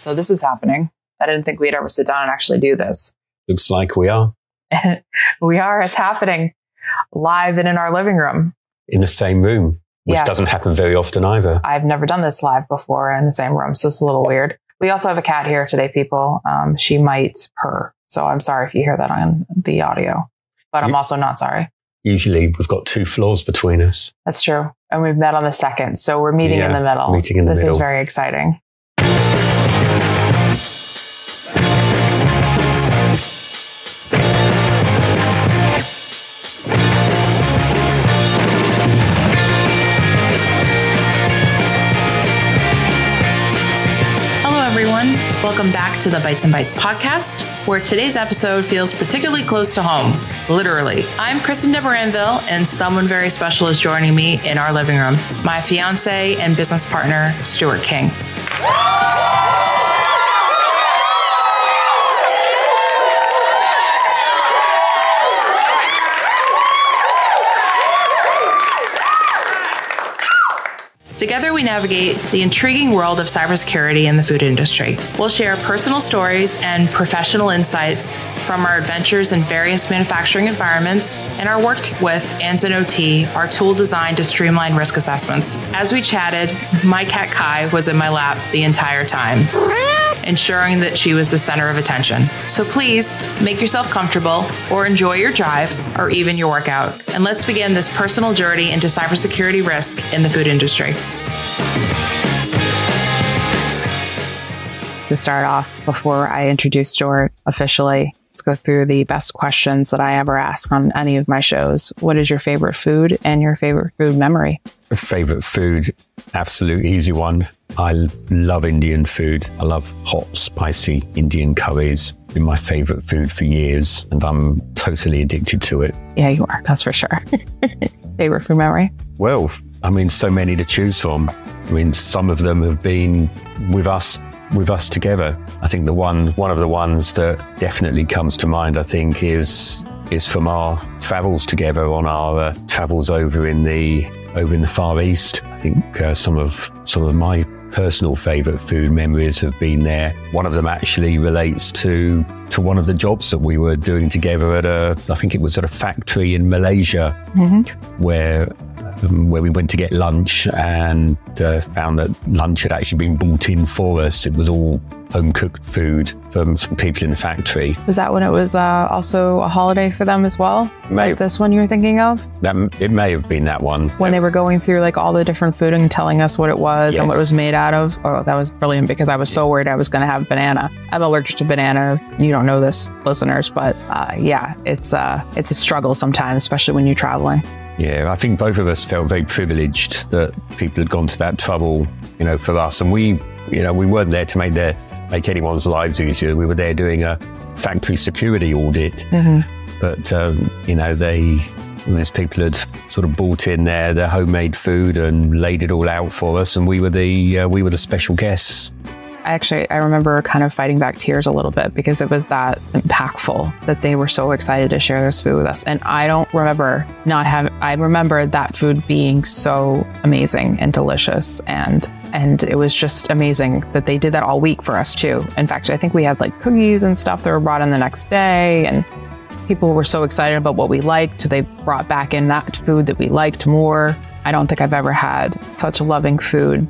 So this is happening. I didn't think we'd ever sit down and actually do this. Looks like we are. We are. It's happening live and in our living room. In the same room, which Yes. doesn't happen very often either. I've never done this live before in the same room, so it's a little weird. We also have a cat here today, people. She might purr. So I'm sorry if you hear that on the audio, but I'm also not sorry. Usually we've got 2 floors between us. That's true. And we've met on the second. So we're meeting in the middle. Meeting in the middle. This is very exciting. Welcome back to the Bites and Bites podcast, where today's episode feels particularly close to home, literally. I'm Kristin de Moranville, and someone very special is joining me in our living room, my fiancé and business partner, Stuart King. Together, we navigate the intriguing world of cybersecurity in the food industry. We'll share personal stories and professional insights from our adventures in various manufacturing environments and our work with AnzenOT, our tool designed to streamline risk assessments. As we chatted, my cat Kai was in my lap the entire time, ensuring that she was the center of attention. So please make yourself comfortable or enjoy your drive or even your workout. And let's begin this personal journey into cybersecurity risk in the food industry. To start off, before I introduce Stuart officially, let's go through the best questions that I ever ask on any of my shows. What is your favorite food and your favorite food memory? Favorite food, absolute easy one. I love Indian food. I love hot, spicy Indian curries. Been my favorite food for years, and I'm totally addicted to it. Yeah, you are. That's for sure. Favorite food memory? Well, I mean, so many to choose from. I mean, some of them have been with us together. I think one of the ones that definitely comes to mind, I think, is from our travels together on our travels over in the Far East. I think some of my personal favorite food memories have been there. One of them actually relates to one of the jobs that we were doing together I think it was at a factory in Malaysia, where we went to get lunch and found that lunch had actually been brought in for us. It was all home-cooked food from some people in the factory. Was that when it was also a holiday for them as well? Like this one you were thinking of? It may have been that one. When they were going through like all the different food and telling us what it was and what it was made out of. Oh, that was brilliant because I was so worried I was going to have banana. I'm allergic to banana. You don't know this, listeners, but yeah, it's a struggle sometimes, especially when you're traveling. Yeah, I think both of us felt very privileged that people had gone to that trouble, for us. And we weren't there to make anyone's lives easier. We were there doing a factory security audit. But, these people had sort of brought in their homemade food and laid it all out for us. And we were the special guests. I remember kind of fighting back tears a little bit because it was that impactful that they were so excited to share this food with us. And I don't remember I remember that food being so amazing and delicious. And it was just amazing that they did that all week for us too. In fact, I think we had like cookies and stuff that were brought in the next day, and people were so excited about what we liked. They brought back in that food that we liked more. I don't think I've ever had such loving food.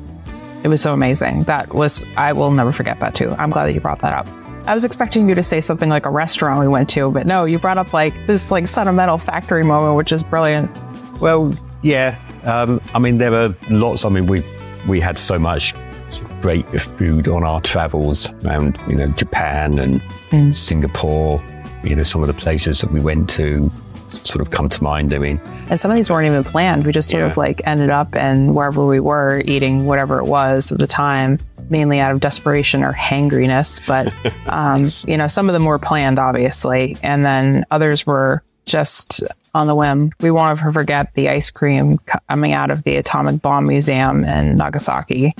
It was so amazing. I will never forget that too. I'm glad that you brought that up. I was expecting you to say something like a restaurant we went to, but no, you brought up like this like sentimental factory moment, which is brilliant. Well, yeah. I mean, there were lots. I mean, we had so much great food on our travels around, Japan and Singapore, some of the places that we went to sort of come to mind. I mean, and some of these weren't even planned. We just sort of like ended up and wherever we were eating whatever it was at the time, mainly out of desperation or hangriness. But, some of them were planned, obviously. And then others were just on the whim. We won't ever forget the ice cream coming out of the Atomic Bomb Museum in Nagasaki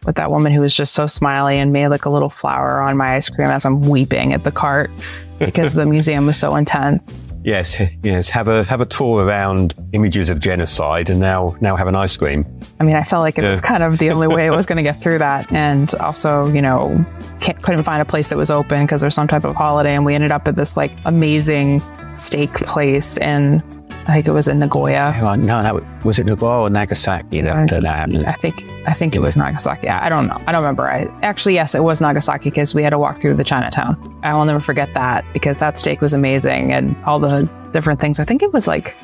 with that woman who was just so smiley and made like a little flower on my ice cream as I'm weeping at the cart because the museum was so intense. Yes. Have a tour around images of genocide, and now have an ice cream. I mean, I felt like it was kind of the only way I was going to get through that. And also, you know, couldn't find a place that was open because there's some type of holiday. And we ended up at this like amazing steak place in, I think it was in Nagoya. No, was it Nagoya or Nagasaki? I think it was Nagasaki. I don't know. I don't remember. Yes, it was Nagasaki because we had to walk through the Chinatown. I will never forget that because that steak was amazing and all the different things. I think it was like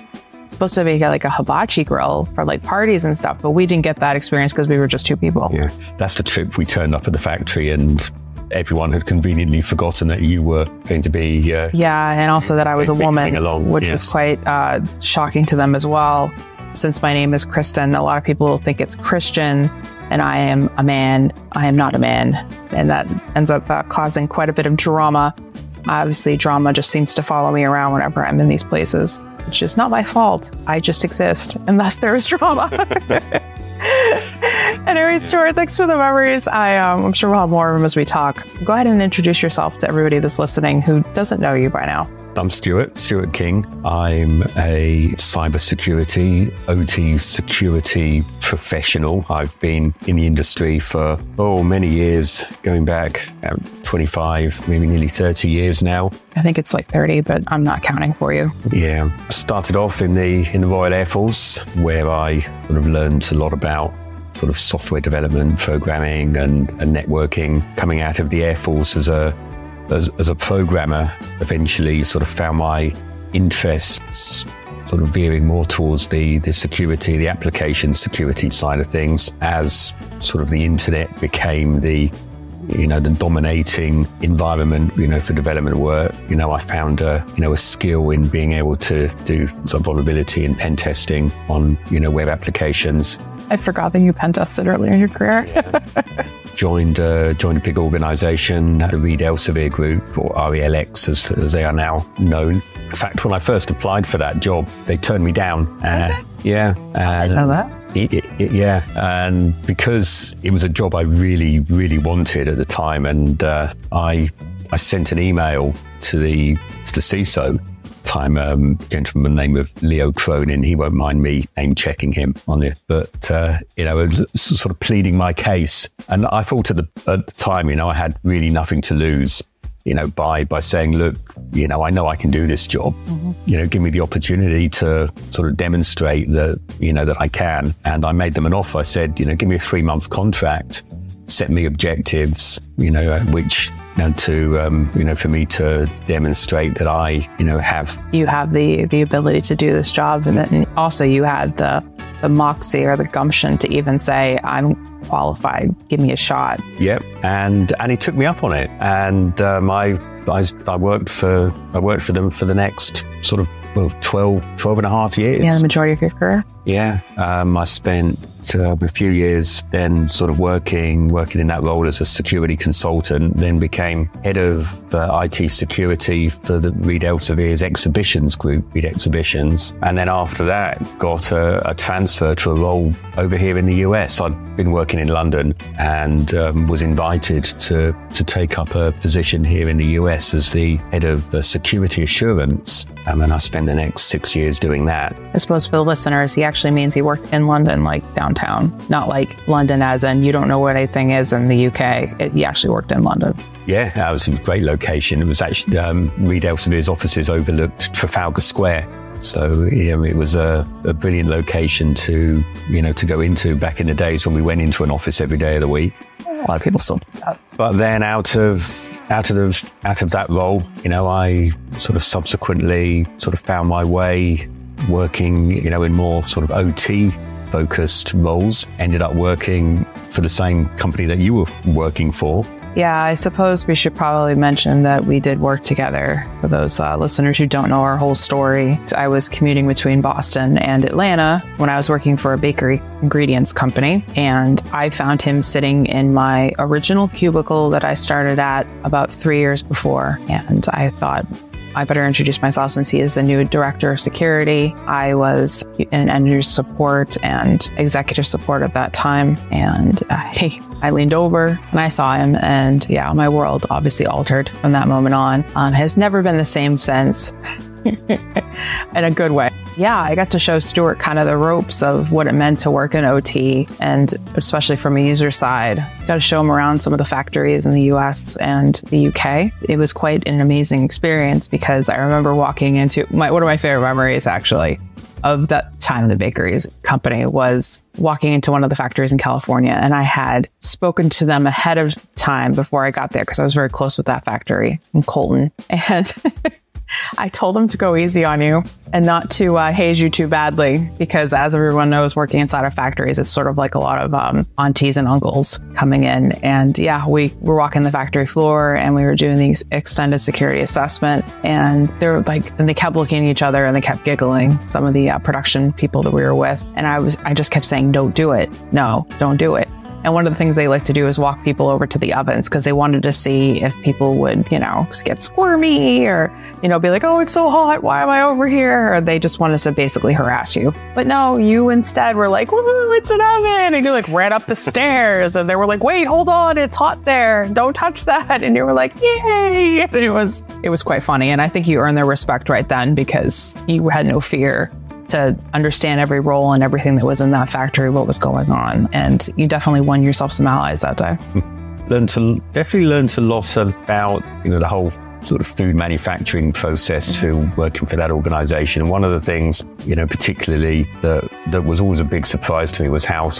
supposed to be like a hibachi grill for like parties and stuff, but we didn't get that experience because we were just two people. Yeah, that's the trip. We turned up at the factory and everyone had conveniently forgotten that you were going to be... and also that I was a woman, which was quite shocking to them as well. Since my name is Kristin, a lot of people think it's Christian, and I am a man. I am not a man. And that ends up causing quite a bit of drama. Obviously, drama just seems to follow me around whenever I'm in these places, which is not my fault. I just exist, and thus there is drama. Anyway, Stuart, thanks for the memories. I'm sure we'll have more of them as we talk. Go ahead and introduce yourself to everybody that's listening who doesn't know you by now. I'm Stuart King. I'm a cybersecurity, OT security professional. I've been in the industry for, many years, going back 25, maybe nearly 30 years now. I think it's like 30, but I'm not counting for you. Yeah. I started off in the Royal Air Force, where I sort of learned a lot about sort of software development, programming and networking. Coming out of the Air Force as a programmer, eventually sort of found my interests sort of veering more towards the security, the application security side of things, as sort of the internet became the dominating environment, for development work. I found a skill in being able to do some vulnerability and pen testing on, web applications. I forgot that you pen tested earlier in your career. Yeah. Joined a big organization, the Reed Elsevier Group, or RELX as they are now known. In fact, when I first applied for that job, they turned me down. Yeah. I know that. Yeah, and because it was a job I really, really wanted at the time, and I sent an email to the CISO. Time, gentleman named of Leo Cronin. He won't mind me name checking him on it, but sort of pleading my case. And I thought at the time, I had really nothing to lose, by saying, look, I know I can do this job. Mm-hmm. Give me the opportunity to sort of demonstrate that, that I can. And I made them an offer. I said, give me a 3-month contract, set me objectives, which, for me to demonstrate that I, have. You have the ability to do this job. And then also you had the moxie or the gumption to even say, I'm qualified, give me a shot. Yep. And he took me up on it. And I worked for them for the next sort of 12 and a half years. Yeah, the majority of your career. Yeah. I spent a few years then sort of working in that role as a security consultant, then became head of IT security for the Reed Elsevier's exhibitions group, Reed Exhibitions. And then after that, got a transfer to a role over here in the US. I'd been working in London and was invited to take up a position here in the US as the head of security assurance. And I spent the next 6 years doing that. I suppose for the listeners, he actually means he worked in London, like downtown, not like London as in you don't know what anything is in the UK. He actually worked in London. Yeah, that was a great location. It was actually Reed Elsevier's offices overlooked Trafalgar Square. So it was a brilliant location to go into back in the days when we went into an office every day of the week. A lot of people still do that. But then out of that role, I sort of subsequently sort of found my way working, in more sort of OT focused roles. Ended up working for the same company that you were working for. Yeah, I suppose we should probably mention that we did work together. For those listeners who don't know our whole story, I was commuting between Boston and Atlanta when I was working for a bakery ingredients company. And I found him sitting in my original cubicle that I started at about 3 years before. And I thought, I better introduce myself since he is the new director of security. I was in end user support and executive support at that time. And I leaned over and I saw him, and my world obviously altered from that moment on. Has never been the same since. in a good way. Yeah, I got to show Stuart kind of the ropes of what it meant to work in OT, and especially from a user side. Got to show him around some of the factories in the US and the UK. It was quite an amazing experience because I remember walking into one of my favorite memories, actually, of that time in the bakeries company was walking into one of the factories in California. And I had spoken to them ahead of time before I got there because I was very close with that factory in Colton. And I told them to go easy on you and not to haze you too badly, because as everyone knows, working inside of factories, it's sort of like a lot of aunties and uncles coming in. And yeah, we were walking the factory floor and we were doing the extended security assessment, and and they kept looking at each other and they kept giggling, some of the production people that we were with. And I just kept saying, don't do it. No, don't do it. And one of the things they like to do is walk people over to the ovens because they wanted to see if people would, get squirmy or, be like, oh, it's so hot. Why am I over here? Or they just wanted to basically harass you. But no, you instead were like, woo, it's an oven. And you ran up the stairs and they were like, wait, hold on. It's hot there. Don't touch that. And you were like, yay. And it was quite funny. And I think you earned their respect right then because you had no fear to understand every role and everything that was in that factory, what was going on. And you definitely won yourself some allies that day. Definitely learned a lot about, the whole sort of food manufacturing process to working for that organization. And one of the things, particularly that was always a big surprise to me was how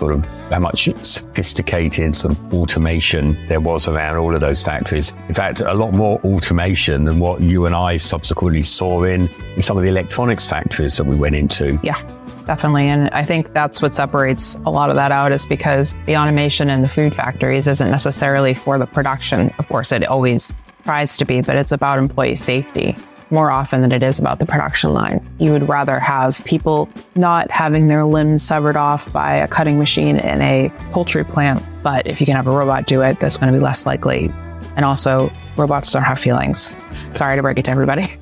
much sophisticated sort of automation there was around all of those factories. In fact, a lot more automation than what you and I subsequently saw in some of the electronics factories that we went into. Yeah. Definitely. And I think that's what separates a lot of that out, is because the automation in the food factories isn't necessarily for the production. Of course, it always tries to be, but it's about employee safety more often than it is about the production line. You would rather have people not having their limbs severed off by a cutting machine in a poultry plant. But if you can have a robot do it, that's going to be less likely. And also, robots don't have feelings. Sorry to break it to everybody.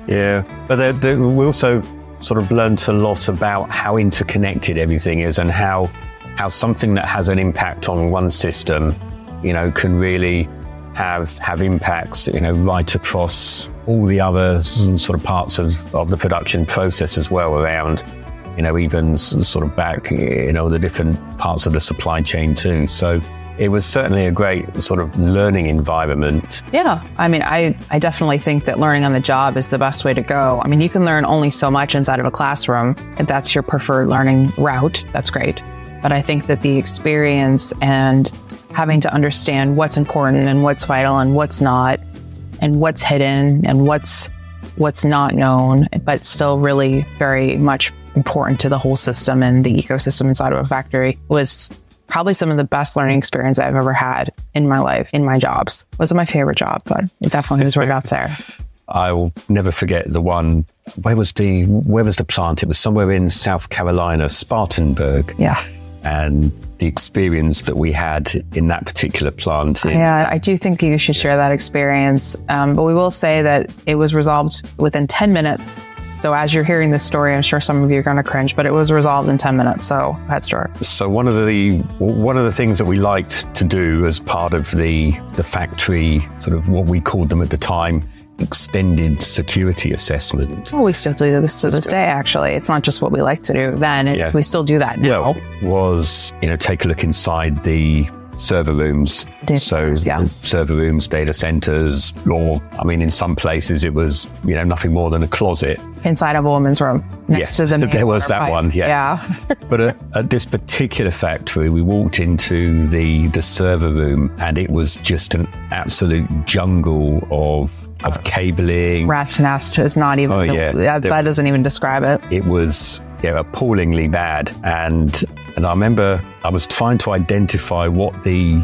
Yeah, but we also sort of learned a lot about how interconnected everything is and how something that has an impact on one system, can really have impacts, right across all the other sort of parts of the production process as well, around, even sort of back, the different parts of the supply chain too. So it was certainly a great sort of learning environment. Yeah. I mean, I definitely think that learning on the job is the best way to go. I mean, you can learn only so much inside of a classroom. If that's your preferred learning route, that's great. But I think that the experience and having to understand what's important and what's vital and what's not, and what's hidden and what's not known, but still really very much important to the whole system and the ecosystem inside of a factory, was probably some of the best learning experience I've ever had in my life, in my jobs. It wasn't my favorite job, but it definitely was right up there. I will never forget the one, where was the plant? It was somewhere in South Carolina, Spartanburg. Yeah. And the experience that we had in that particular plant. Yeah, I do think you should share that experience. But we will say that it was resolved within 10 minutes. So as you're hearing this story, I'm sure some of you are going to cringe, but it was resolved in 10 minutes. So go ahead, Stuart. So one of the things that we liked to do as part of the factory, sort of what we called them at the time, extended security assessment. Well, we still do this to this day, actually. It's not just what we like to do then. We still do that now. Was, take a look inside the server rooms. Server rooms, data centers, or, in some places it was, nothing more than a closet. Inside of a woman's room. Next to the there was that one, yeah. But at this particular factory, we walked into the server room and it was just an absolute jungle of cabling. Rat's nest is not even, that doesn't even describe it. It was appallingly bad. And I remember I was trying to identify what the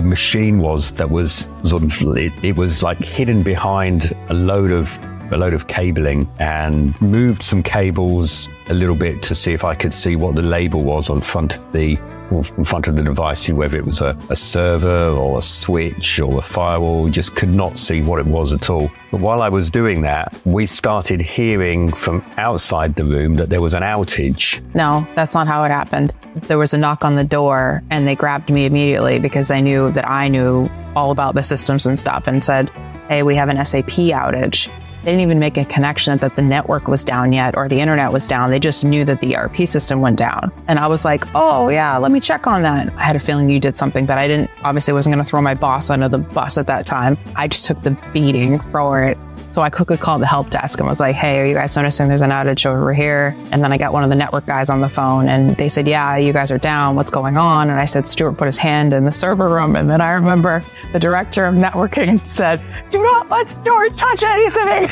machine was that was sort of, it was like hidden behind a load of cabling, and moved some cables a little bit to see if I could see what the label was in front of the device, whether it was a server or a switch or a firewall. We just could not see what it was at all. But while I was doing that, we started hearing from outside the room that there was an outage. No, that's not how it happened. There was a knock on the door and they grabbed me immediately because they knew that I knew all about the systems and stuff, and said, hey, we have an SAP outage. They didn't even make a connection that the network was down yet or the internet was down. They just knew that the ERP system went down. And I was like, oh yeah, let me check on that. I had a feeling you did something, but I didn't, obviously wasn't going to throw my boss under the bus at that time. I just took the beating for it. So I quickly called the help desk and was like, hey, are you guys noticing there's an outage over here? And then I got one of the network guys on the phone and they said, yeah, you guys are down. What's going on? And I said, Stuart put his hand in the server room. And then I remember the director of networking said, do not let Stuart touch anything.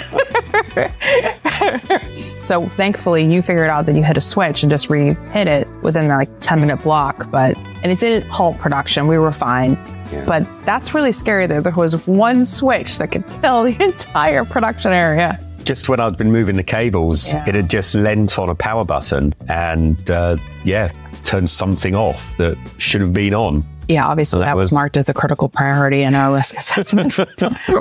So thankfully you figured out that you hit a switch and just re-hit it within like 10-minute block. And it didn't halt production. We were fine. Yeah. But that's really scary that there was one switch that could kill the entire production area. Just when I'd been moving the cables, it had just leant on a power button and, turned something off that should have been on. Yeah, obviously that was marked as a critical priority in our risk assessment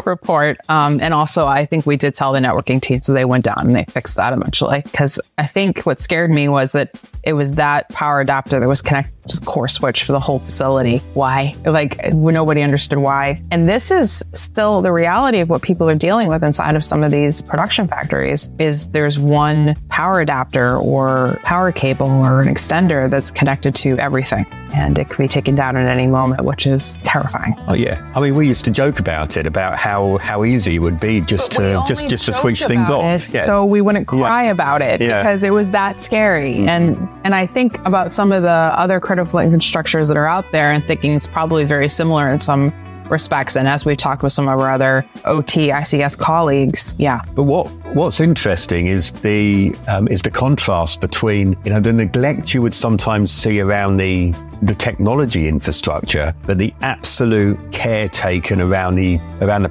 report. And also, I think we did tell the networking team, so they went down and they fixed that eventually. Because I think what scared me was that it was that power adapter that was connected to the core switch for the whole facility. Why? Like, nobody understood why. And this is still the reality of what people are dealing with inside of some of these production factories, is there's one power adapter or power cable or an extender that's connected to everything. And it could be taken down at any moment, which is terrifying. Oh yeah. I mean, we used to joke about it, about how easy it would be just to switch things off. Yes. So we wouldn't cry about it because it was that scary. Mm-hmm. And I think about some of the other critical infrastructures that are out there and thinking it's probably very similar in some respects. And as we've talked with some of our other OT, ICS colleagues, But what's interesting is the contrast between, the neglect you would sometimes see around the technology infrastructure, but the absolute care taken around the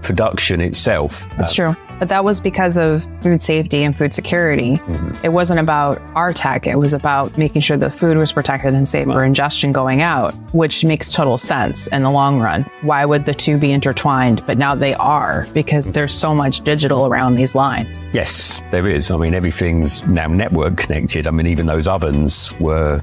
production itself. That's true. But that was because of food safety and food security. Mm-hmm. It wasn't about our tech. It was about making sure the food was protected and safe for ingestion going out, which makes total sense in the long run. Why would the two be intertwined? But now they are, because there's so much digital around these lines. Yes, there is. I mean, everything's now network connected. I mean, even those ovens were,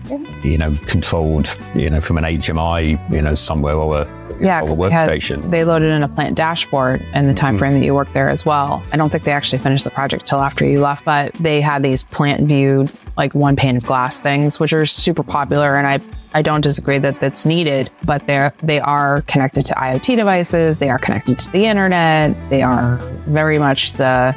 controlled, from an HMI, somewhere or a workstation. They loaded in a plant dashboard in the time frame that you worked there as well. I don't think they actually finished the project till after you left, but they had these plant viewed, like one pane of glass things, which are super popular. And I don't disagree that that's needed, but they are connected to IoT devices. They are connected to the internet. They are very much the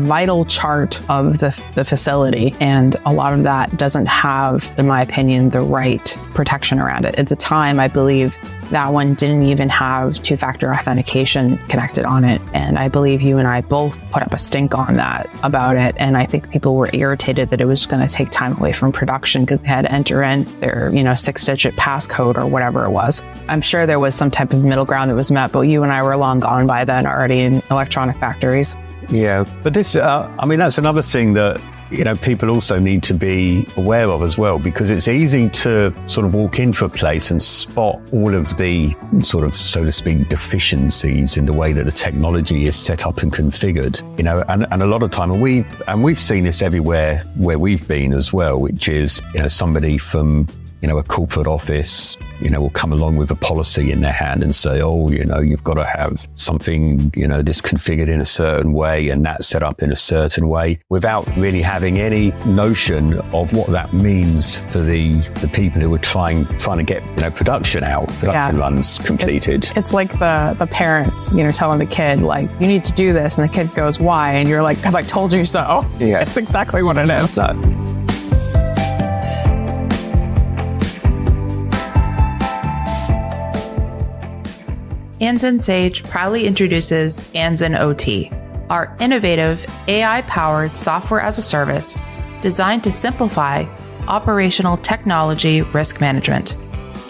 vital chart of the facility. And a lot of that doesn't have, in my opinion, the right protection around it. At the time, I believe that one didn't even have two-factor authentication connected on it. And I believe you and I both put up a stink on that about it. And I think people were irritated that it was going to take time away from production because they had to enter in their, 6-digit passcode or whatever it was. I'm sure there was some type of middle ground that was met, but you and I were long gone by then already in electronic factories. Yeah, but this, that's another thing that, people also need to be aware of as well, because it's easy to sort of walk into a place and spot all of the sort of, so to speak, deficiencies in the way that the technology is set up and configured, and a lot of time, and we've seen this everywhere where we've been as well, which is, somebody from, a corporate office, will come along with a policy in their hand and say, you've got to have something, this configured in a certain way and that set up in a certain way, without really having any notion of what that means for the people who are trying to get, production runs completed. It's like the parent, telling the kid, like, you need to do this. And the kid goes, why? And you're like, because I told you so. Yeah. It's exactly what it is. Anzen Sage proudly introduces AnzenOT, our innovative AI-powered software as a service designed to simplify operational technology risk management.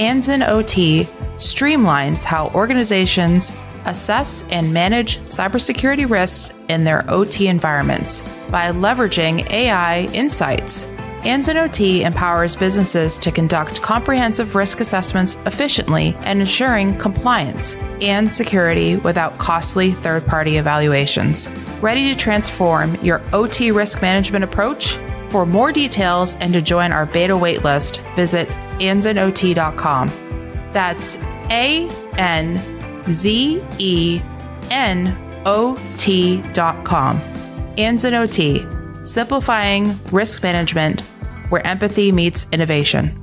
AnzenOT streamlines how organizations assess and manage cybersecurity risks in their OT environments by leveraging AI insights. AnzenOT empowers businesses to conduct comprehensive risk assessments efficiently and ensuring compliance and security without costly third-party evaluations. Ready to transform your OT risk management approach? For more details and to join our beta waitlist, visit AnzenOT.com. That's ANZENOT.com. AnzenOT.com. AnzenOT, simplifying risk management where empathy meets innovation.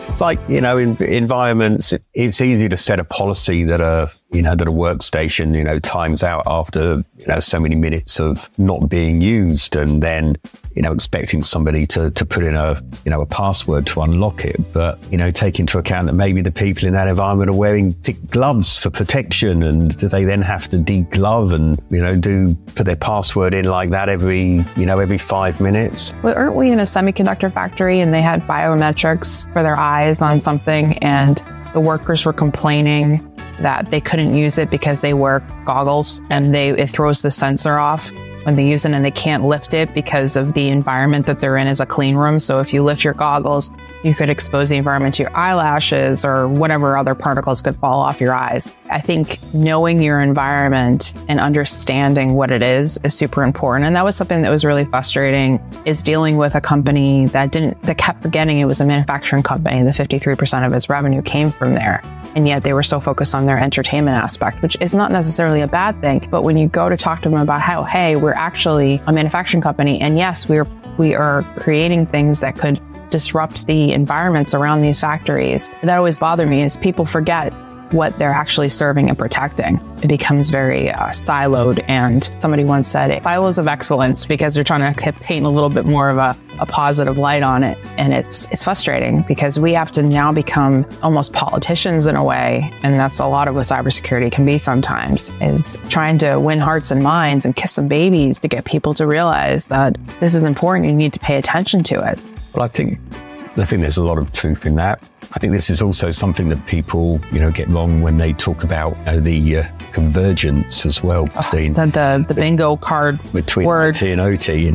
It's like, in environments, it's easy to set a policy that a workstation, times out after, so many minutes of not being used, and then, expecting somebody to put in a password to unlock it. But, take into account that maybe the people in that environment are wearing thick gloves for protection, and do they then have to deglove and, put their password in like that every 5 minutes? Well, aren't we in a semiconductor factory and they had biometrics for their eyes on something, and the workers were complaining that they couldn't use it because they wear goggles and it throws the sensor off when they use it, and they can't lift it because of the environment that they're in as a clean room. So if you lift your goggles, you could expose the environment to your eyelashes or whatever other particles could fall off your eyes. I think knowing your environment and understanding what it is super important. And that was something that was really frustrating, is dealing with a company that kept forgetting it was a manufacturing company. The 53% of its revenue came from there. And yet they were so focused on their entertainment aspect, which is not necessarily a bad thing. But when you go to talk to them about how, hey, we're actually a manufacturing company, and yes, we are creating things that could disrupt the environments around these factories, that always bothered me, is people forget what they're actually serving and protecting. It becomes very siloed. And somebody once said, silos of excellence, because they're trying to paint a little bit more of a positive light on it. And it's frustrating because we have to now become almost politicians in a way. And that's a lot of what cybersecurity can be sometimes, is trying to win hearts and minds and kiss some babies to get people to realize that this is important. You need to pay attention to it. Well, I think there's a lot of truth in that. I think this is also something that people, get wrong when they talk about the convergence as well. Between the bingo card between word. IT and OT.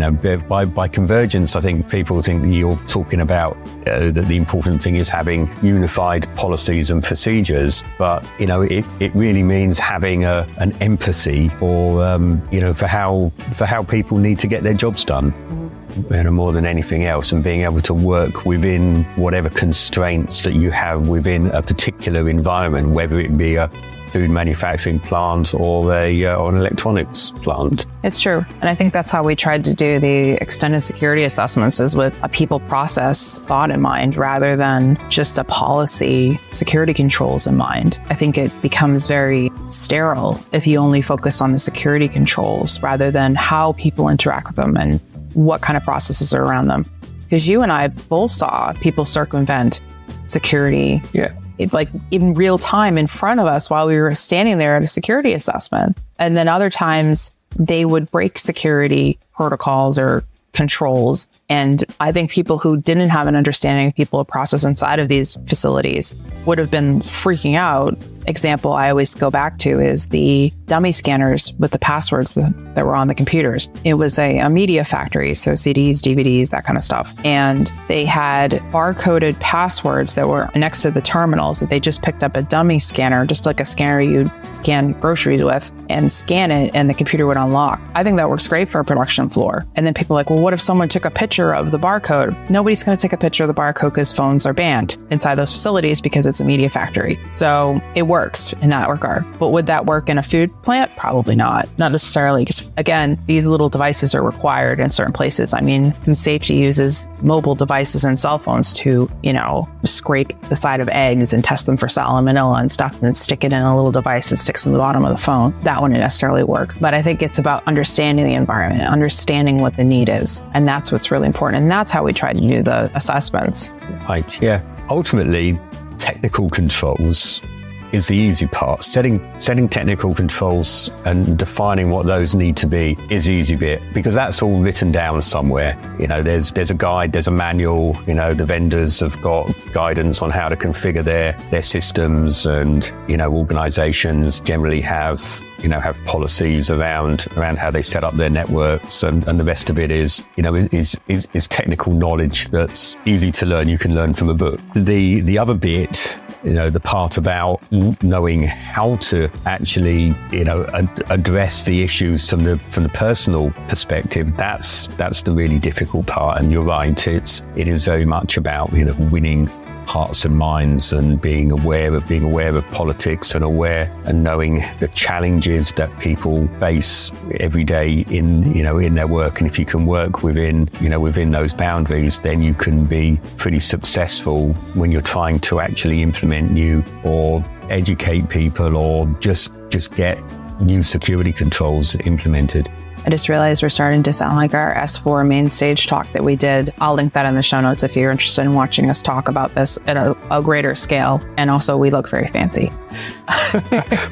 By convergence, I think people think that you're talking about that the important thing is having unified policies and procedures. But it really means having an empathy for how people need to get their jobs done. More than anything else, and being able to work within whatever constraints that you have within a particular environment, whether it be a food manufacturing plant or an electronics plant. It's true. And I think that's how we tried to do the extended security assessments, is with a people process thought in mind rather than just a policy security controls in mind. I think it becomes very sterile if you only focus on the security controls rather than how people interact with them and what kind of processes are around them. Because you and I both saw people circumvent security, like in real time in front of us while we were standing there at a security assessment. And then other times they would break security protocols or controls. And I think people who didn't have an understanding of people process inside of these facilities would have been freaking out. Example I always go back to is the dummy scanners with the passwords that were on the computers. It was a media factory, so CDs, DVDs, that kind of stuff. And they had barcoded passwords that were next to the terminals that they just picked up a dummy scanner, just like a scanner you'd scan groceries with, and scan it and the computer would unlock. I think that works great for a production floor. And then people are like, well, what if someone took a picture of the barcode? Nobody's going to take a picture of the barcode because phones are banned inside those facilities because it's a media factory. So it works in that regard. But would that work in a food plant? Probably not. Not necessarily, because again, these little devices are required in certain places. I mean, food safety uses mobile devices and cell phones to, scrape the side of eggs and test them for salmonella and stuff, and then stick it in a little device that sticks in the bottom of the phone. That wouldn't necessarily work. But I think it's about understanding the environment, understanding what the need is. And that's what's really important. And that's how we try to do the assessments. Right. Yeah. Ultimately, technical controls is the easy part. Setting technical controls and defining what those need to be is the easy bit, because that's all written down somewhere. There's a guide, there's a manual, the vendors have got guidance on how to configure their systems, and, organizations generally have policies around how they set up their networks, and the rest of it is technical knowledge that's easy to learn. You can learn from a book. The other bit the part about knowing how to actually, address the issues from the personal perspective, that's the really difficult part. And you're right, it is very much about, winning hearts and minds and being aware of politics and knowing the challenges that people face every day in their work. And if you can work within those boundaries, then you can be pretty successful when you're trying to actually implement new or educate people or just get new security controls implemented. I just realized we're starting to sound like our S4 main stage talk that we did. I'll link that in the show notes if you're interested in watching us talk about this at a greater scale. And also, we look very fancy.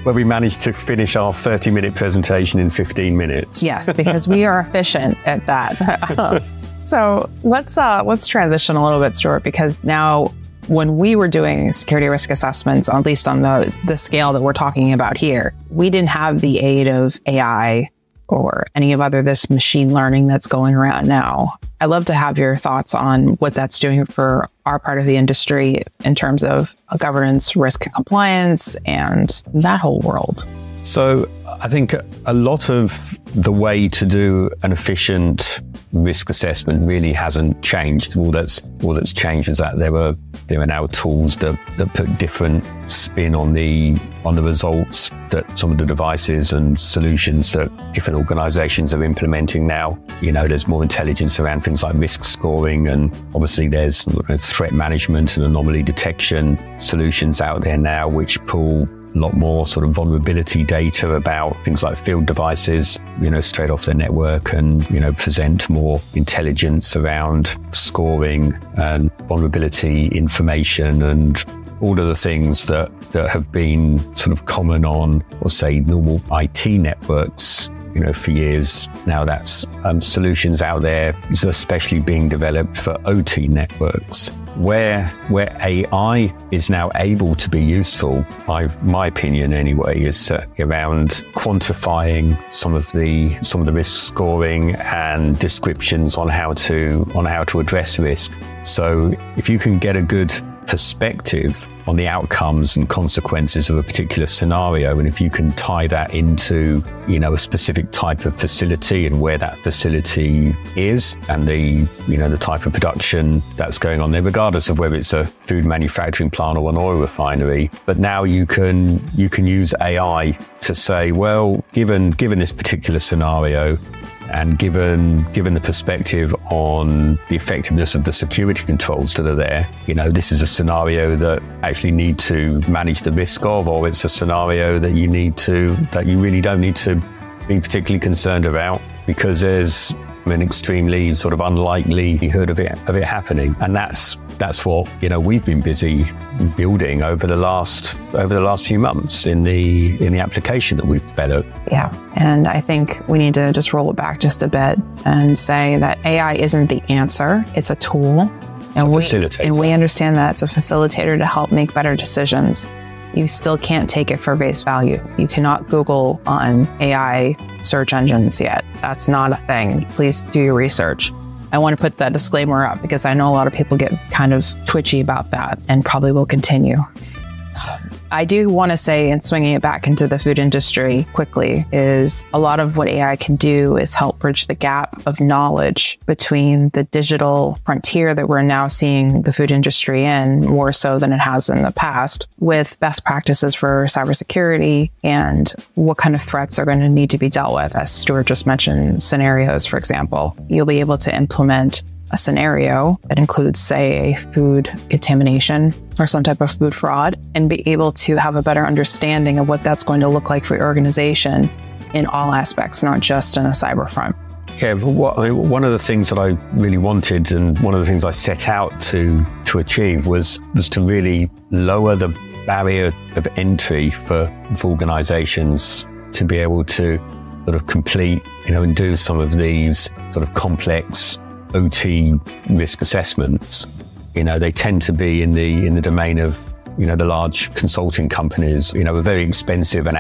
Well, we managed to finish our 30-minute presentation in 15 minutes. Yes, because we are efficient at that. So let's transition a little bit, Stuart, because now when we were doing security risk assessments, at least on the scale that we're talking about here, we didn't have the aid of AI or any of this machine learning that's going around now. I'd love to have your thoughts on what that's doing for our part of the industry in terms of governance, risk and compliance, and that whole world. So I think a lot of the way to do an efficient risk assessment really hasn't changed. All that's changed is that there are now tools that put different spin on the results that some of the devices and solutions that different organizations are implementing now. There's more intelligence around things like risk scoring, and obviously there's threat management and anomaly detection solutions out there now which pull a lot more sort of vulnerability data about things like field devices, straight off their network, and, present more intelligence around scoring and vulnerability information and all of the things that have been sort of common on, or say, normal IT networks, for years. Now that's solutions out there, especially being developed for OT networks, where AI is now able to be useful, my opinion anyway, is around quantifying some of the risk scoring and descriptions on how to address risk. So if you can get a good perspective on the outcomes and consequences of a particular scenario, and if you can tie that into a specific type of facility and where that facility is and the type of production that's going on there, regardless of whether it's a food manufacturing plant or an oil refinery. But now you can use AI to say, well, given this particular scenario, and given the perspective on the effectiveness of the security controls that are there, this is a scenario that actually need to manage the risk of, or it's a scenario that you really don't need to be particularly concerned about because there's an extremely sort of unlikelihood of it happening. And that's what we've been busy building over the last few months in the application that we've developed. Yeah, and I think we need to just roll it back just a bit and say that AI isn't the answer; it's a tool, and we understand that it's a facilitator to help make better decisions. You still can't take it for base value. You cannot Google on AI search engines yet. That's not a thing. Please do your research. I want to put that disclaimer up because I know a lot of people get kind of twitchy about that and probably will continue. I do want to say, and swinging it back into the food industry quickly, is a lot of what AI can do is help bridge the gap of knowledge between the digital frontier that we're now seeing the food industry in, more so than it has in the past, with best practices for cybersecurity and what kind of threats are going to need to be dealt with. As Stuart just mentioned, scenarios, for example, you'll be able to implement a scenario that includes, say, a food contamination or some type of food fraud, and be able to have a better understanding of what that's going to look like for your organization in all aspects, not just in a cyber front. Yeah, one of the things that I really wanted, and one of the things I set out to achieve was to really lower the barrier of entry for organizations to be able to sort of complete, and do some of these sort of complex OT risk assessments. They tend to be in the domain of the large consulting companies, are very expensive and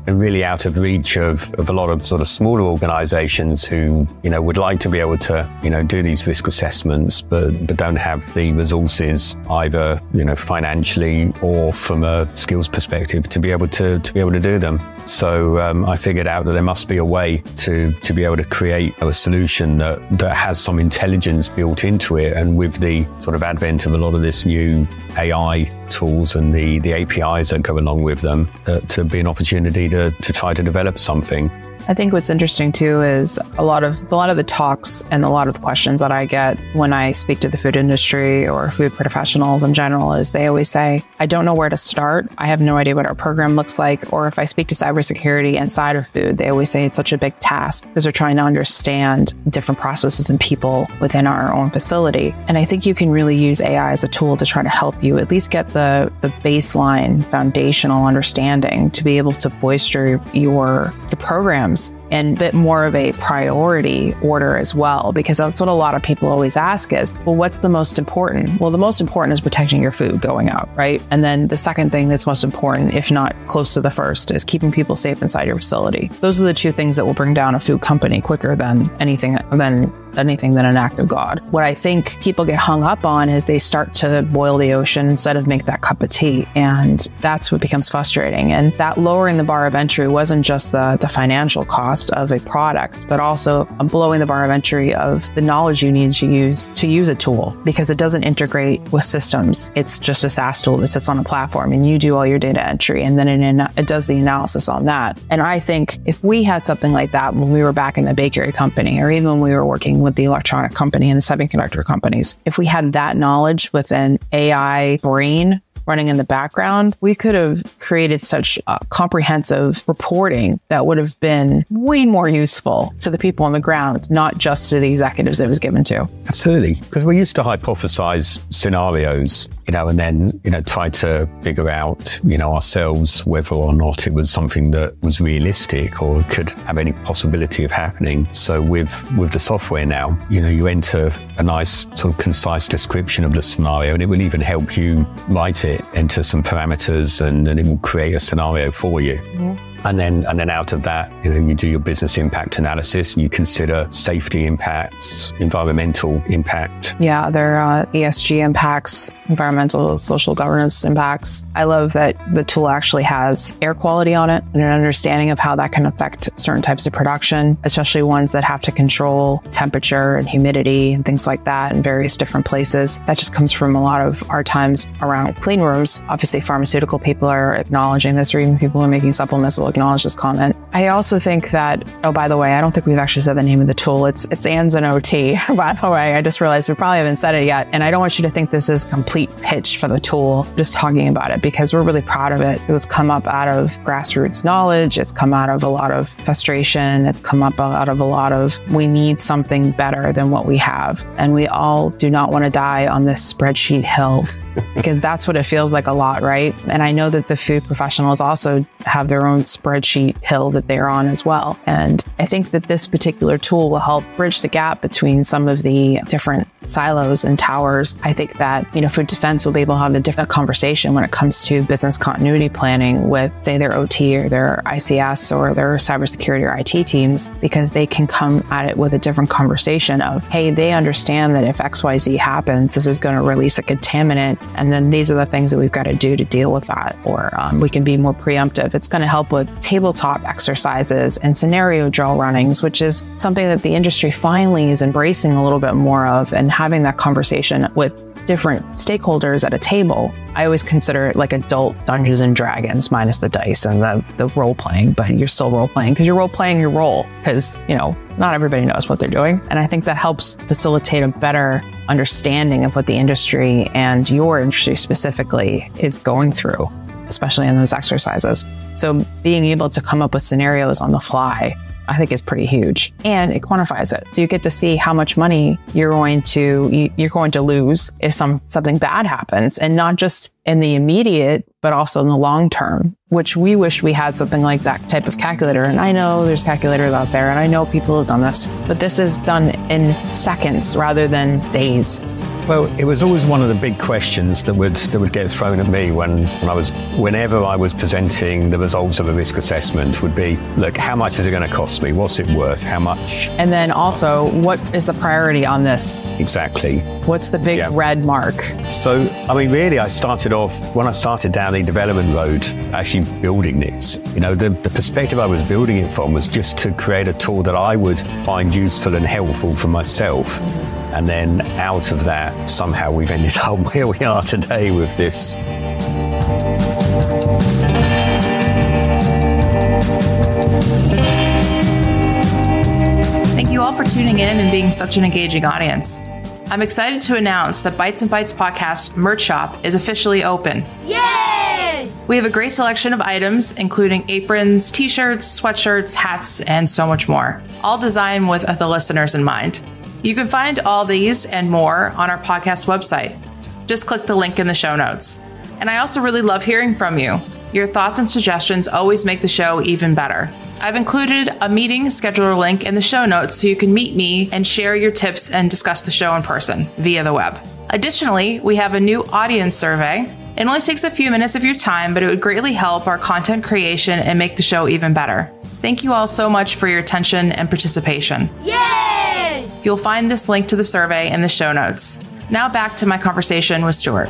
really out of reach of a lot of sort of smaller organizations who, would like to be able to, do these risk assessments, but don't have the resources either, financially or from a skills perspective to be able to do them. So I figured out that there must be a way to be able to create a solution that has some intelligence built into it. And with the sort of advent of a lot of this new AI tools and the APIs that go along with them, to be an opportunity to try to develop something. I think what's interesting too is a lot of the talks and a lot of the questions that I get when I speak to the food industry or food professionals in general is they always say, I don't know where to start. I have no idea what our program looks like. Or if I speak to cybersecurity inside of food, they always say it's such a big task because they're trying to understand different processes and people within our own facility. And I think you can really use AI as a tool to try to help you at least get the baseline foundational understanding to be able to bolster your programs and a bit more of a priority order as well, because that's what a lot of people always ask is, well, what's the most important? Well, the most important is protecting your food going out, right? And then the second thing that's most important, if not close to the first, is keeping people safe inside your facility. Those are the two things that will bring down a food company quicker than anything than an act of God. What I think people get hung up on is they start to boil the ocean instead of make that cup of tea. And that's what becomes frustrating. And that lowering the bar of entry wasn't just the financial cost of a product, but also blowing the bar of entry of the knowledge you need to use a tool, because it doesn't integrate with systems. It's just a SaaS tool that sits on a platform and you do all your data entry and then it does the analysis on that. And I think if we had something like that when we were back in the bakery company, or even when we were working with the electronic company and the semiconductor companies, if we had that knowledge with an AI brain running in the background, we could have created such comprehensive reporting that would have been way more useful to the people on the ground, not just to the executives it was given to. Absolutely. Because we used to hypothesize scenarios, and then, try to figure out, ourselves whether or not it was something that was realistic or could have any possibility of happening. So with the software now, you enter a nice sort of concise description of the scenario, and it will even help you write it, enter some parameters, and then it will create a scenario for you. Mm-hmm. And then out of that, you do your business impact analysis and you consider safety impacts, environmental impact. Yeah, there are ESG impacts, environmental, social governance impacts. I love that the tool actually has air quality on it and an understanding of how that can affect certain types of production, especially ones that have to control temperature and humidity and things like that in various different places. That just comes from a lot of our times around clean rooms. Obviously, pharmaceutical people are acknowledging this, or even people who are making supplements will acknowledge this comment. I also think that, oh, by the way, I don't think we've actually said the name of the tool. It's AnzenOT, by the way. I just realized we probably haven't said it yet. And I don't want you to think this is complete pitch for the tool, just talking about it, because we're really proud of it. It's come up out of grassroots knowledge. It's come out of a lot of frustration. It's come up out of a lot of, we need something better than what we have. And we all do not want to die on this spreadsheet hill, because that's what it feels like a lot, right? And I know that the food professionals also have their own spreadsheet hill that they're on as well. And I think that this particular tool will help bridge the gap between some of the different silos and towers. I think that, food defense will be able to have a different conversation when it comes to business continuity planning with, say, their OT or their ICS or their cybersecurity or IT teams, because they can come at it with a different conversation of, hey, they understand that if XYZ happens, this is going to release a contaminant. And then these are the things that we've got to do to deal with that. Or we can be more preemptive. It's going to help with tabletop exercises and scenario drill runnings, which is something that the industry finally is embracing a little bit more of, and having that conversation with different stakeholders at a table. I always consider it like adult Dungeons and Dragons minus the dice and the role playing, but you're still role playing because you're role playing your role, because, not everybody knows what they're doing. And I think that helps facilitate a better understanding of what the industry and your industry specifically is going through, especially in those exercises. So being able to come up with scenarios on the fly, I think is pretty huge, and it quantifies it. So you get to see how much money you're going to lose if something bad happens, and not just in the immediate, but also in the long term, which we wish we had something like that type of calculator. And I know there's calculators out there, and I know people have done this, but this is done in seconds rather than days. Well, it was always one of the big questions that would get thrown at me whenever I was presenting the results of a risk assessment would be, look, how much is it going to cost me? What's it worth? How much? And then also, what is the priority on this? Exactly. What's the big red mark? So, I mean, really, I started off, when I started down the development road, actually building this, the perspective I was building it from was just to create a tool that I would find useful and helpful for myself. And then out of that, somehow we've ended up where we are today with this. Thank you all for tuning in and being such an engaging audience. I'm excited to announce that Bytes and Bytes podcast merch shop is officially open. Yay! We have a great selection of items, including aprons, t-shirts, sweatshirts, hats, and so much more, all designed with the listeners in mind. You can find all these and more on our podcast website. Just click the link in the show notes. And I also really love hearing from you. Your thoughts and suggestions always make the show even better. I've included a meeting scheduler link in the show notes so you can meet me and share your tips and discuss the show in person via the web. Additionally, we have a new audience survey. It only takes a few minutes of your time, but it would greatly help our content creation and make the show even better. Thank you all so much for your attention and participation. Yay! You'll find this link to the survey in the show notes. Now back to my conversation with Stuart.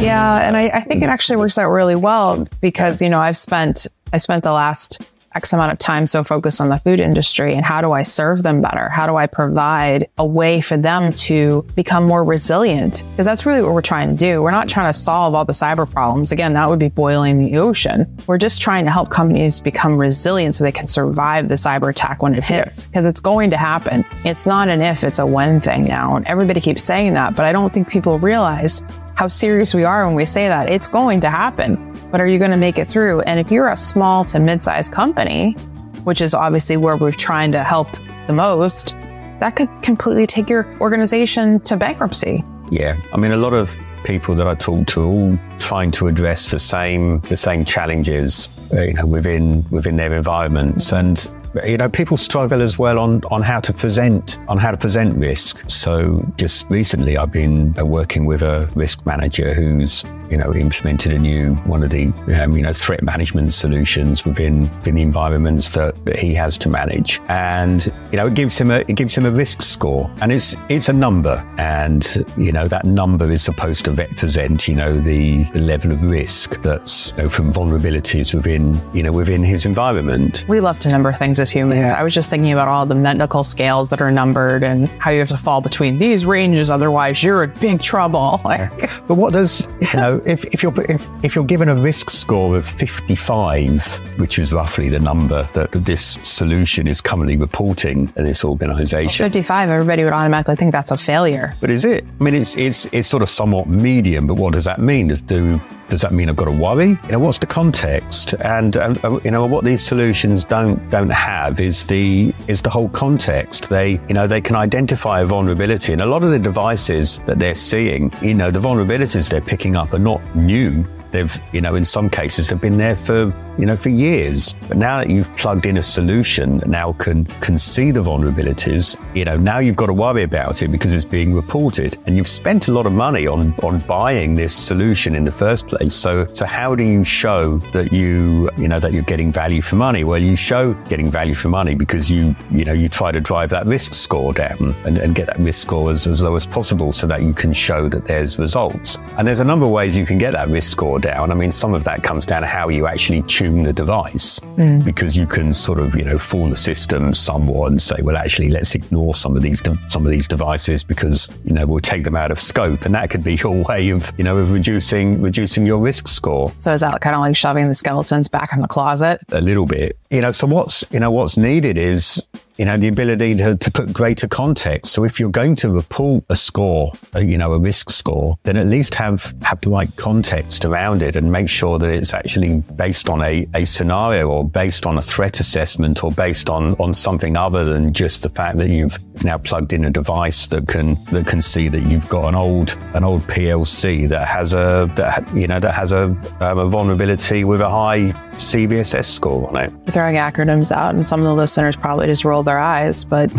Yeah, and I think it actually works out really well because, I spent the last X amount of time so focused on the food industry and how do I serve them better? How do I provide a way for them to become more resilient? Because that's really what we're trying to do. We're not trying to solve all the cyber problems. Again, that would be boiling the ocean. We're just trying to help companies become resilient so they can survive the cyber attack when it hits, because it's going to happen. It's not an if, it's a when thing now. And everybody keeps saying that, but I don't think people realize how serious we are when we say that. It's going to happen, but are you going to make it through? And if you're a small to mid-sized company, which is obviously where we're trying to help the most, that could completely take your organization to bankruptcy. Yeah. I mean, a lot of people that I talk to are all trying to address the same challenges, within their environments. And people struggle as well on how to present risk. So just recently, I've been working with a risk manager who's implemented a new one of the threat management solutions within the environments that he has to manage, and it gives him a risk score, and it's a number, and that number is supposed to represent the level of risk that's from vulnerabilities within his environment. We love to number things as humans. Yeah. I was just thinking about all the medical scales that are numbered and how you have to fall between these ranges, otherwise you're in big trouble. But what does if you're given a risk score of 55, which is roughly the number that this solution is currently reporting in this organization. 55, everybody would automatically think that's a failure. But is it? I mean, it's sort of somewhat medium, but what does that mean? Does that mean I've got to worry? What's the context? And what these solutions don't have is the whole context. They can identify a vulnerability, and a lot of the devices that they're seeing, the vulnerabilities they're picking up are not new. They've, in some cases, they've been there for years. But now that you've plugged in a solution that now can see the vulnerabilities, now you've got to worry about it because it's being reported. And you've spent a lot of money on buying this solution in the first place. So how do you show that that you're getting value for money? Well, you show getting value for money because you try to drive that risk score down and get that risk score as low as possible so that you can show that there's results. And there's a number of ways you can get that risk score down. I mean, some of that comes down to how you actually tune the device, because you can sort of, fool the system somewhat and say, well, actually, let's ignore some of these devices because, we'll take them out of scope. And that could be your way of, reducing your risk score. So is that kind of like shoving the skeletons back in the closet? A little bit. So what's needed is, the ability to put greater context. So if you're going to report a score, a risk score, then at least have the right context around it and make sure that it's actually based on a scenario or based on a threat assessment or based on something other than just the fact that you've now plugged in a device that can see that you've got an old PLC that has a vulnerability with a high CVSS score on it. It's throwing acronyms out, and some of the listeners probably just roll their eyes, but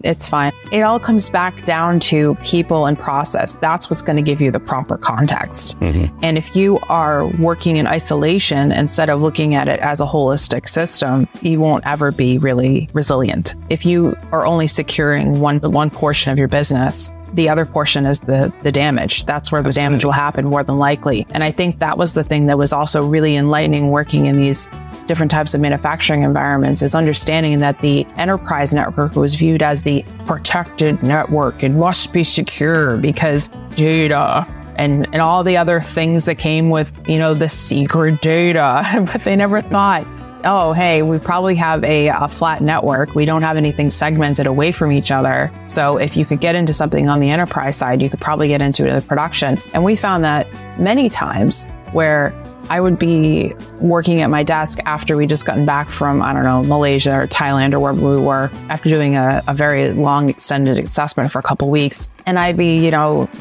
it's fine. It all comes back down to people and process. That's what's going to give you the proper context. And if you are working in isolation instead of looking at it as a holistic system, you won't ever be really resilient. If you are only securing one portion of your business, the other portion is the damage. That's where the damage will happen more than likely. And I think that was the thing that was also really enlightening working in these different types of manufacturing environments, is understanding that the enterprise network was viewed as the protected network. It must be secure because data and all the other things that came with, the secret data. But they never thought, oh, hey, we probably have a flat network. We don't have anything segmented away from each other. So if you could get into something on the enterprise side, you could probably get into the production. And we found that many times where I would be working at my desk after we just gotten back from, Malaysia or Thailand or wherever we were, after doing a very long extended assessment for a couple of weeks. And I'd be,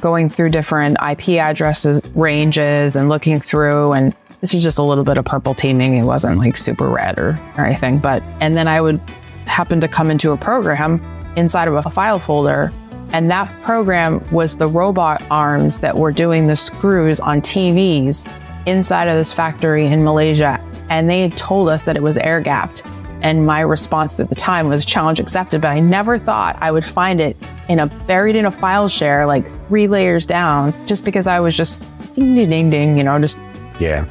going through different IP addresses, ranges, and looking through, and this is just a little bit of purple teaming. It wasn't like super red or anything, and then I would happen to come into a program inside of a file folder. And that program was the robot arms that were doing the screws on TVs inside of this factory in Malaysia. And they had told us that it was air gapped. And my response at the time was challenge accepted, but I never thought I would find it buried in a file share, like 3 layers down, just because I was just ding, ding, ding, ding, just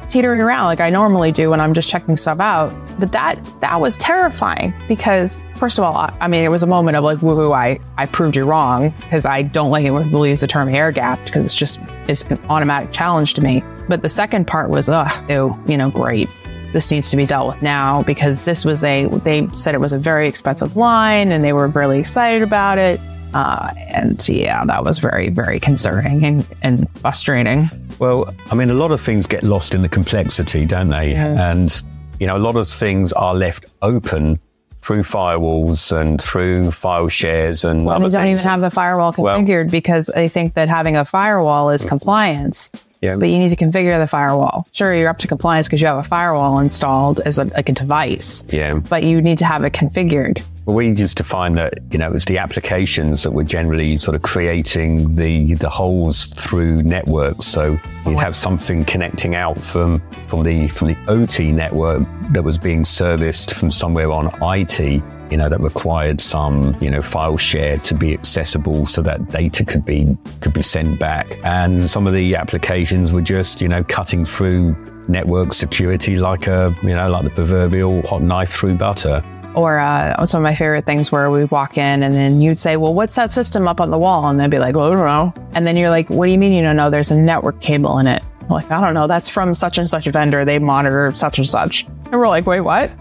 teetering around like I normally do when I'm just checking stuff out. But that was terrifying because, first of all, it was a moment of like, woohoo, I proved you wrong, because I don't like it when people use the term air gapped, because it's an automatic challenge to me. But the second part was, great. This needs to be dealt with now, because they said it was a very expensive line and they were really excited about it. That was very, very concerning and frustrating. Well, a lot of things get lost in the complexity, don't they? Yeah. And, a lot of things are left open through firewalls and through file shares and other things. They don't even have the firewall configured because they think that having a firewall is compliance. Yeah. But you need to configure the firewall. Sure, you're up to compliance because you have a firewall installed as a device. Yeah. But you need to have it configured. Well, we used to find that, it was the applications that were generally sort of creating the holes through networks. So you'd have something connecting out from the OT network that was being serviced from somewhere on IT, that required some, file share to be accessible so that data could be sent back. And some of the applications were just, cutting through network security like the proverbial hot knife through butter. Or some of my favorite things where we walk in and then you'd say, well, what's that system up on the wall? And they'd be like, well, I don't know. And then you're like, what do you mean you don't know? There's a network cable in it. I'm like, I don't know. That's from such and such vendor. They monitor such and such. And we're like, wait, what?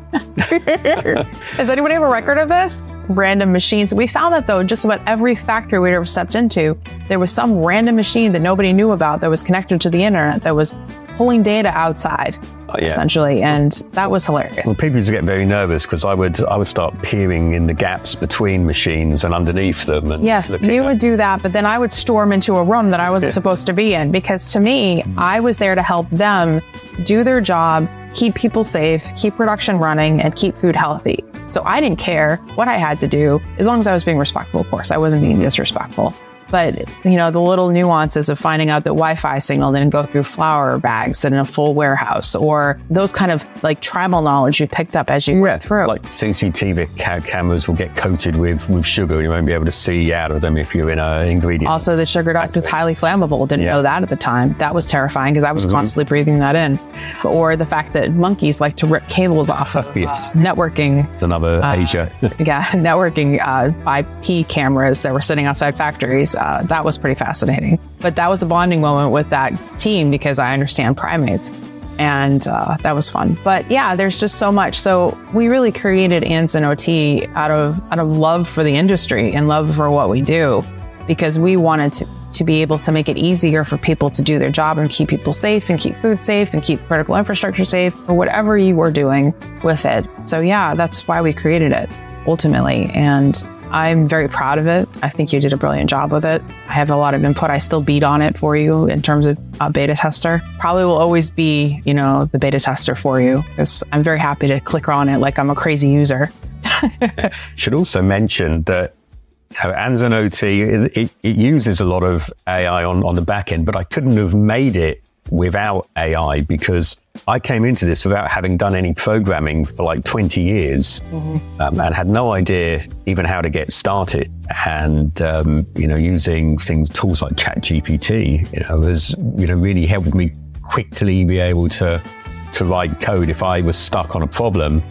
Does anybody have a record of this? Random machines. We found that though, just about every factory we'd ever stepped into, there was some random machine that nobody knew about that was connected to the internet that was pulling data outside, essentially. And that was hilarious. Well, people used to get very nervous because I would start peering in the gaps between machines and underneath them. And yes, you would do that, but then I would storm into a room that I wasn't supposed to be in, because to me, I was there to help them do their job, keep people safe, keep production running, and keep food healthy. So I didn't care what I had to do, as long as I was being respectful, of course. I wasn't being disrespectful. But, the little nuances of finding out that Wi-Fi signal didn't go through flour bags in a full warehouse, or those kind of like tribal knowledge you picked up as you went through. Like CCTV cameras will get coated with sugar. You won't be able to see out of them if you're in an ingredient. Also, the sugar dust is highly flammable. Didn't know that at the time. That was terrifying because I was constantly breathing that in. Or the fact that monkeys like to rip cables off of networking. It's another Asia. Networking IP cameras that were sitting outside factories. That was pretty fascinating. But that was a bonding moment with that team because I understand primates. And that was fun. But yeah, there's just so much. So we really created AnzenOT out of love for the industry and love for what we do, because we wanted to be able to make it easier for people to do their job and keep people safe and keep food safe and keep critical infrastructure safe, or whatever you were doing with it. So yeah, that's why we created it ultimately. And I'm very proud of it. I think you did a brilliant job with it. I have a lot of input. I still beat on it for you in terms of beta tester. Probably will always be, the beta tester for you, because I'm very happy to click on it like I'm a crazy user. Should also mention that AnzenOT, it uses a lot of AI on the back end, but I couldn't have made it without AI, because I came into this without having done any programming for like 20 years and had no idea even how to get started. And, using tools like ChatGPT, has, really helped me quickly be able to write code. If I was stuck on a problem,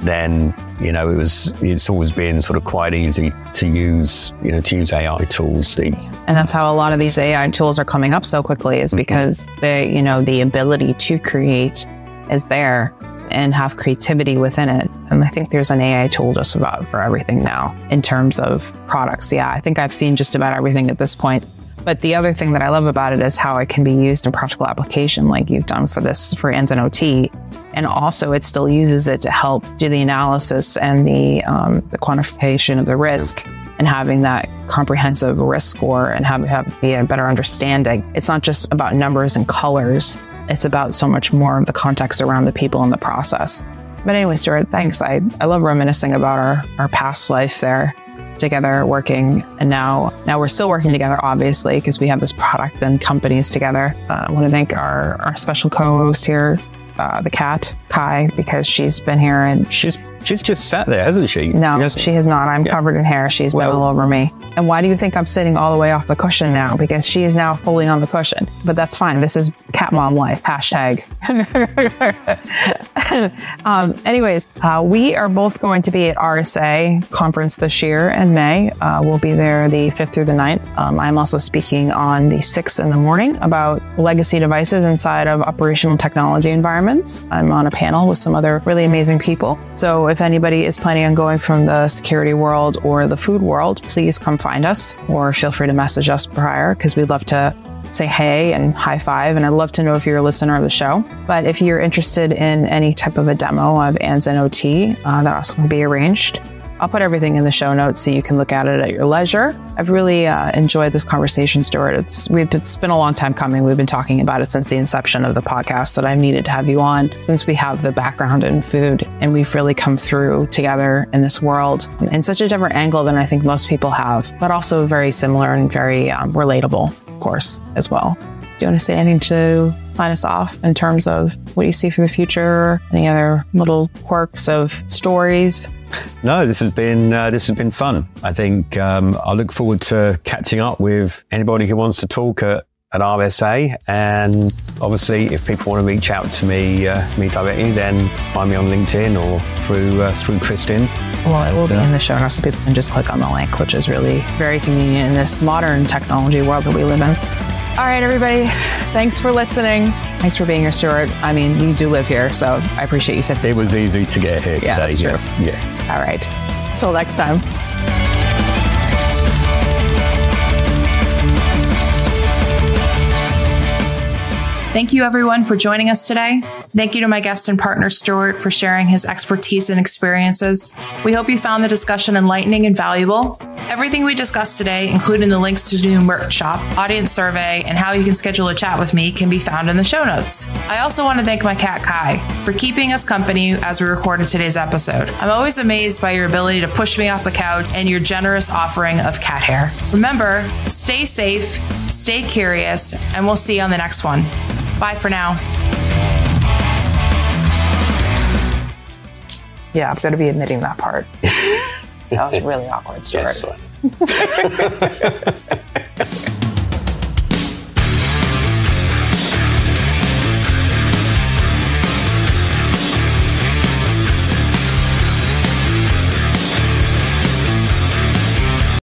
then, it's always been sort of quite easy to use AI tools. And that's how a lot of these AI tools are coming up so quickly, is because the ability to create is there and have creativity within it. And I think there's an AI tool just about for everything now in terms of products. Yeah, I think I've seen just about everything at this point. But the other thing that I love about it is how it can be used in practical application, like you've done for AnzenOT. And also it still uses it to help do the analysis and the quantification of the risk, and having that comprehensive risk score and have be a better understanding. It's not just about numbers and colors. It's about so much more of the context around the people in the process. But anyway, Stuart, thanks. I love reminiscing about our past life there together working. And now we're still working together, obviously, because we have this product and companies together. I want to thank our special co-host here, the cat, Kai, because she's been here and she's just sat there, hasn't she? No, she has not. I'm covered in hair. She's been all over me. And why do you think I'm sitting all the way off the cushion now? Because she is now fully on the cushion. But that's fine. This is cat mom life. #. Anyways, we are both going to be at RSA conference this year in May. We'll be there the 5th through the 9th. I'm also speaking on the 6th in the morning about legacy devices inside of operational technology environments. I'm on a panel with some other really amazing people. So if anybody is planning on going from the security world or the food world, please come find us, or feel free to message us prior, because we'd love to say hey and high five. And I'd love to know if you're a listener of the show. But if you're interested in any type of a demo of AnzenOT, that also can be arranged. I'll put everything in the show notes so you can look at it at your leisure. I've really enjoyed this conversation, Stuart. It's been a long time coming. We've been talking about it since the inception of the podcast, that I've needed to have you on, since we have the background in food, and we've really come through together in this world in such a different angle than I think most people have, but also very similar and very relatable, of course, as well. Do you want to say anything to sign us off in terms of what you see for the future? Any other little quirks of stories? No, this has been fun. I think I look forward to catching up with anybody who wants to talk at RSA. And obviously, if people want to reach out to me directly, then find me on LinkedIn or through Kristin. Well, it will be in the show notes, so people can just click on the link, which is really very convenient in this modern technology world that we live in. All right, everybody. Thanks for listening. Thanks for being here, Stuart. I mean, you do live here, so I appreciate you said it was easy to get here today. That's true. Yes. Yeah. All right. Till next time. Thank you, everyone, for joining us today. Thank you to my guest and partner, Stuart, for sharing his expertise and experiences. We hope you found the discussion enlightening and valuable. Everything we discussed today, including the links to the new merch shop, audience survey, and how you can schedule a chat with me, can be found in the show notes. I also want to thank my cat, Kai, for keeping us company as we recorded today's episode. I'm always amazed by your ability to push me off the couch and your generous offering of cat hair. Remember, stay safe, stay curious, and we'll see you on the next one. Bye for now. Yeah, I'm going to be admitting that part. That was really awkward, Stuart. Yes,